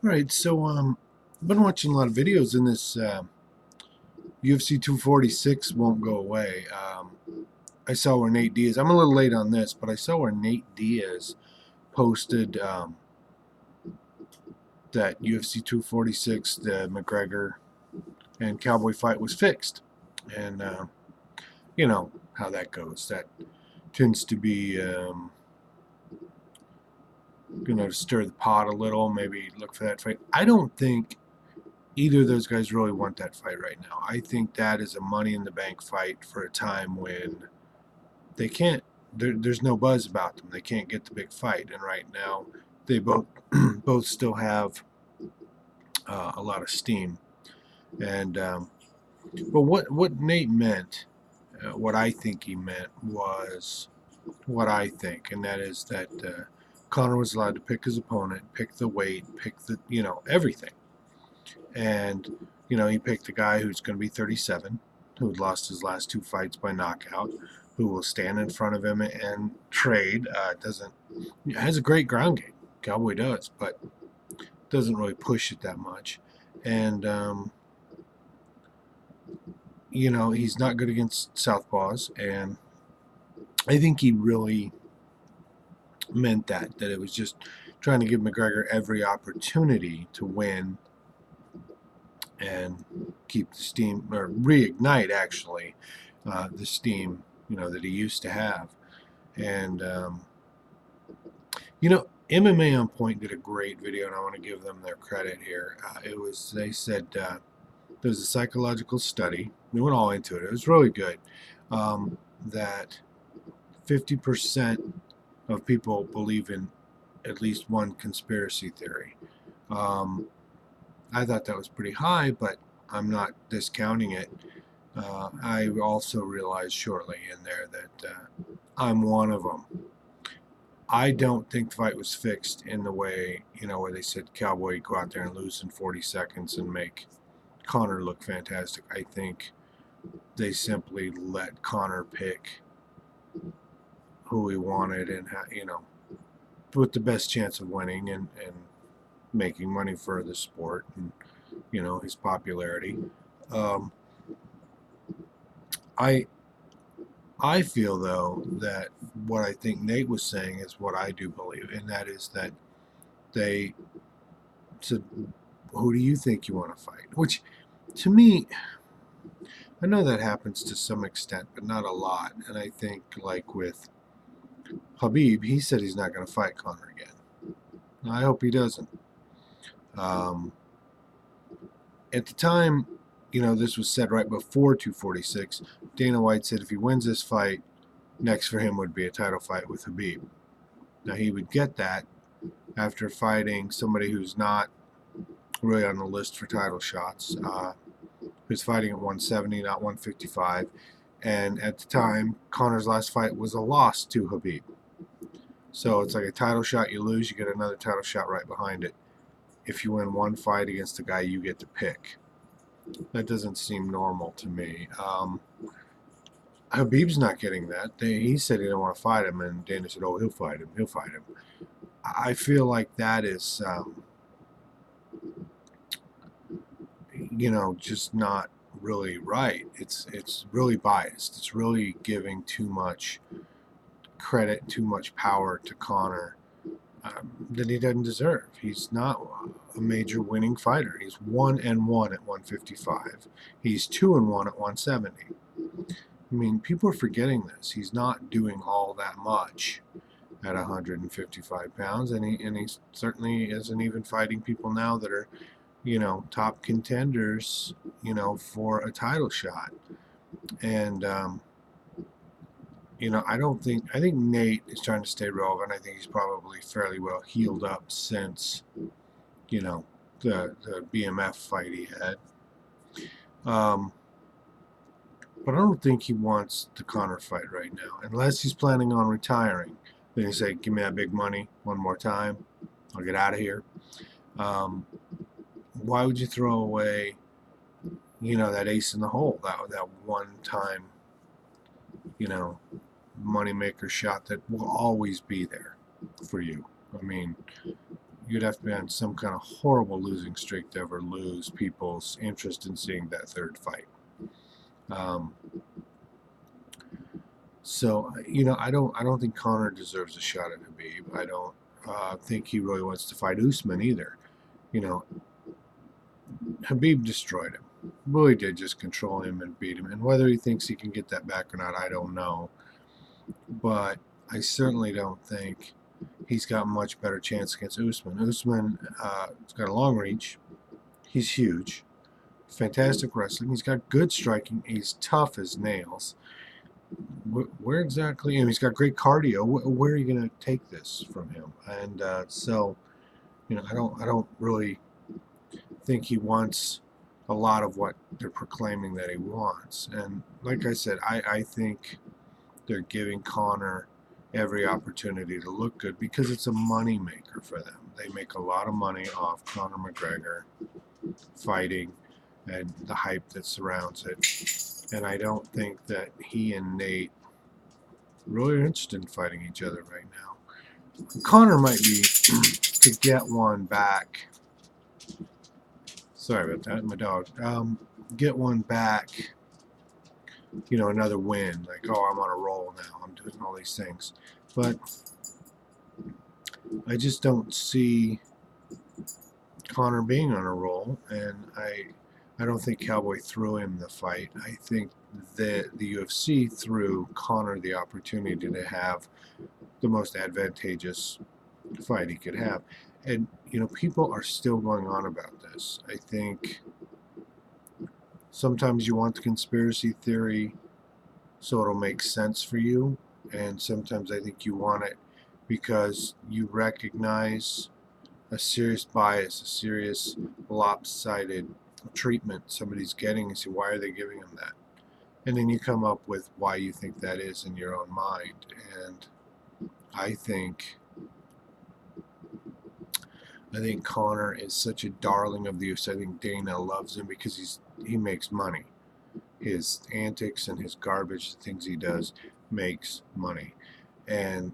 All right, so I've been watching a lot of videos, and this UFC 246 won't go away. I saw where Nate Diaz. I'm a little late on this, but I saw where Nate Diaz posted that UFC 246, the McGregor and Cowboy fight, was fixed, and you know how that goes. That tends to be to stir the pot a little. Maybe look for that fight. I don't think either of those guys really want that fight right now. I think that is a money in the bank fight for a time when they can't. There's no buzz about them. They can't get the big fight, and right now they both both still have a lot of steam. And but what Nate meant, what I think he meant was what I think, and that is that Conor was allowed to pick his opponent, pick the weight, pick the everything. And, he picked a guy who's going to be 37, who had lost his last two fights by knockout, who will stand in front of him and trade. Doesn't Has a great ground game. Cowboy does, but doesn't really push it that much. And, he's not good against southpaws. And I think he really meant that it was just trying to give McGregor every opportunity to win and keep the steam, or reignite actually the steam that he used to have. And MMA on Point did a great video, and I want to give them their credit here. They said there's a psychological study. They went all into it. It was really good. That 50% of people believe in at least one conspiracy theory. I thought that was pretty high, but I'm not discounting it. I also realized shortly in there that I'm one of them. I don't think the fight was fixed in the way, where they said Cowboy go out there and lose in 40 seconds and make Conor look fantastic. I think they simply let Conor pick who he wanted and, with the best chance of winning and making money for the sport and, his popularity. Um, I I feel though that what I think Nate was saying is what I do believe, and that is that they said, "Who do you think you want to fight?" Which, to me, I know that happens to some extent, but not a lot. And I think, like with Habib, he said he's not going to fight Conor again. I hope he doesn't. Um, at the time, this was said right before 246. Dana White said if he wins this fight, next for him would be a title fight with Habib. Now he would get that after fighting somebody who's not really on the list for title shots, who's fighting at 170, not 155. And at the time, Conor's last fight was a loss to Habib. So it's like a title shot you lose, you get another title shot right behind it. If you win one fight against the guy you get to pick. That doesn't seem normal to me. Habib's not getting that. He said he didn't want to fight him, and Dana said, "Oh, he'll fight him. He'll fight him." I feel like that is, just not really right. It's really biased. It's really giving too much credit, too much power to Conor that he doesn't deserve. He's not a major winning fighter. He's 1-1 at 155. He's 2-1 at 170. I mean, people are forgetting this. He's not doing all that much at 155 pounds, and he certainly isn't even fighting people now that are, top contenders, for a title shot. And I think Nate is trying to stay relevant. I think he's probably fairly well healed up since, the BMF fight he had. But I don't think he wants the Conor fight right now, unless he's planning on retiring. Then he say, "Give me that big money one more time. I'll get out of here." Why would you throw away, that ace in the hole, that one time, moneymaker shot that will always be there for you? I mean, you'd have to be on some kind of horrible losing streak to ever lose people's interest in seeing that third fight. Um, so I don't think Conor deserves a shot at Khabib. I don't think he really wants to fight Usman either. You know, Khabib destroyed him. Really did just control him and beat him. And whether he thinks he can get that back or not, I don't know. But I certainly don't think he's got much better chance against Usman. Usman has got a long reach. He's huge. Fantastic wrestling. He's got good striking. He's tough as nails. Where exactly? And he's got great cardio. Where are you going to take this from him? And so, I don't really think he wants a lot of what they're proclaiming that he wants. And like I said, I think they're giving Conor every opportunity to look good because it's a money maker for them. They make a lot of money off Conor McGregor fighting and the hype that surrounds it. And I don't think that he and Nate really are interested in fighting each other right now. Conor might be to get one back. Sorry about that, my dog. Get one back, another win. Like, oh, I'm on a roll now. I'm doing all these things. But I just don't see Conor being on a roll, and I don't think Cowboy threw him the fight. I think that the UFC threw Conor the opportunity to have the most advantageous fight he could have. And, people are still going on about this. I think sometimes you want the conspiracy theory so it'll make sense for you, and sometimes I think you want it because you recognize a serious bias, a serious lopsided treatment somebody's getting, and say, why are they giving them that? And then you come up with why you think that is in your own mind. And I think Conor is such a darling of the UFC. I think Dana loves him because he makes money. His antics and his garbage, the things he does, makes money. And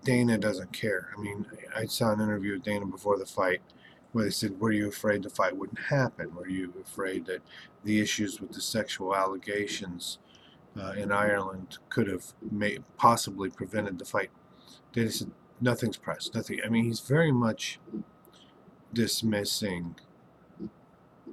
Dana doesn't care. I mean, I saw an interview with Dana before the fight where they said, were you afraid the fight wouldn't happen? Were you afraid that the issues with the sexual allegations in Ireland could have possibly prevented the fight? Dana said, nothing's pressed. Nothing. I mean, he's very much dismissing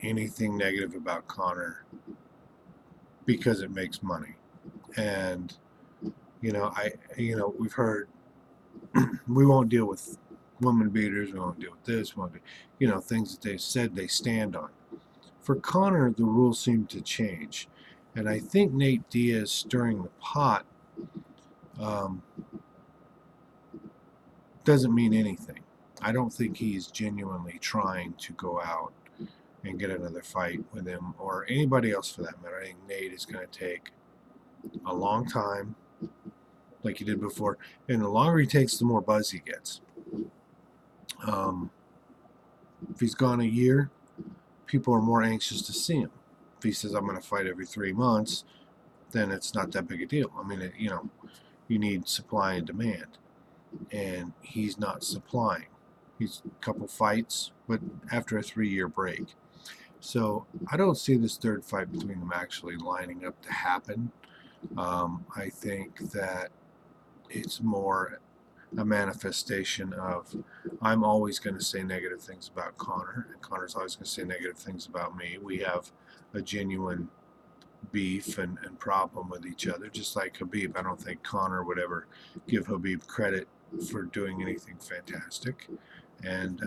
anything negative about Conor because it makes money. And, we've heard we won't deal with woman beaters, we won't deal with this, we won't do, things that they've said they stand on. For Conor, the rules seem to change. And I think Nate Diaz stirring the pot doesn't mean anything. I don't think he's genuinely trying to go out and get another fight with him or anybody else for that matter. I think Nate is going to take a long time, like he did before, and the longer he takes, the more buzz he gets. If he's gone a year, people are more anxious to see him. If he says, I'm going to fight every 3 months, then it's not that big a deal. I mean, you need supply and demand, and he's not supplying. He's a couple fights, but after a 3-year break. So I don't see this third fight between them actually lining up to happen. I think that it's more a manifestation of I'm always going to say negative things about Conor, and Conor's always going to say negative things about me. We have a genuine beef and problem with each other, just like Khabib. I don't think Conor would ever give Khabib credit for doing anything fantastic. And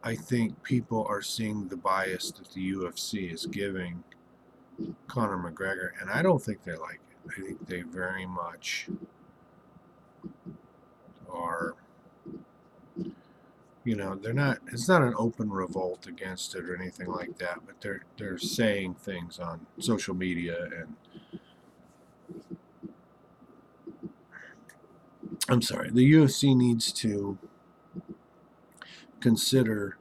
I think people are seeing the bias that the UFC is giving Conor McGregor, and I don't think they like it. I think they very much are, they're not, it's not an open revolt against it or anything like that, but they're saying things on social media, and I'm sorry, the UFC needs to consider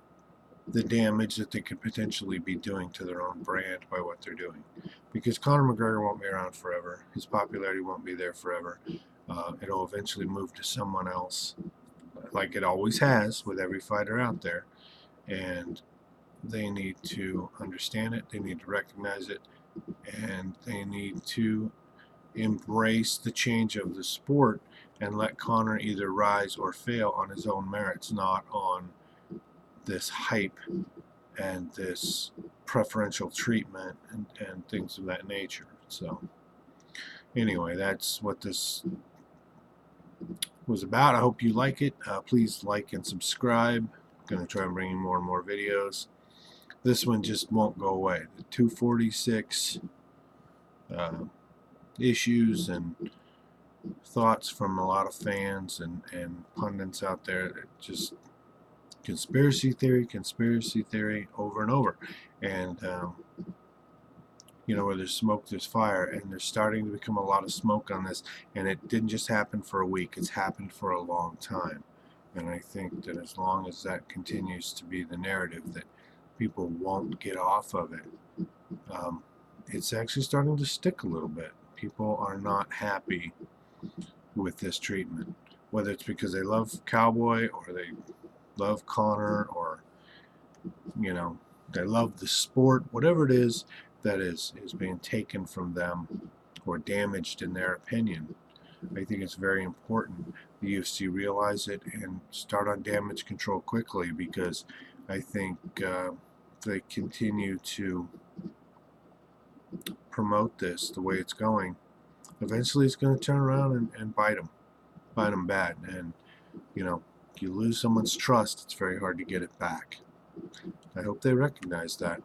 the damage that they could potentially be doing to their own brand by what they're doing. Because Conor McGregor won't be around forever. His popularity won't be there forever. It'll eventually move to someone else. like it always has with every fighter out there, and they need to understand it, they need to recognize it, and they need to embrace the change of the sport and let Conor either rise or fail on his own merits, not on this hype and this preferential treatment and things of that nature. So anyway, that's what this was about. I hope you like it. Please like and subscribe. I'm going to try and bring you more and more videos. This one just won't go away. The 246 issues and thoughts from a lot of fans and pundits out there that just conspiracy theory over and over. And where there's smoke, there's fire, and there's starting to become a lot of smoke on this. And it didn't just happen for a week, it's happened for a long time. And I think that as long as that continues to be the narrative, that people won't get off of it, it's actually starting to stick a little bit. People are not happy with this treatment, whether it's because they love Cowboy or they love Conor, or they love the sport, whatever it is that is being taken from them or damaged in their opinion. I think it's very important the UFC realize it and start on damage control quickly, because I think if they continue to promote this the way it's going, eventually it's going to turn around and bite them bad. And if you lose someone's trust, it's very hard to get it back. I hope they recognize that.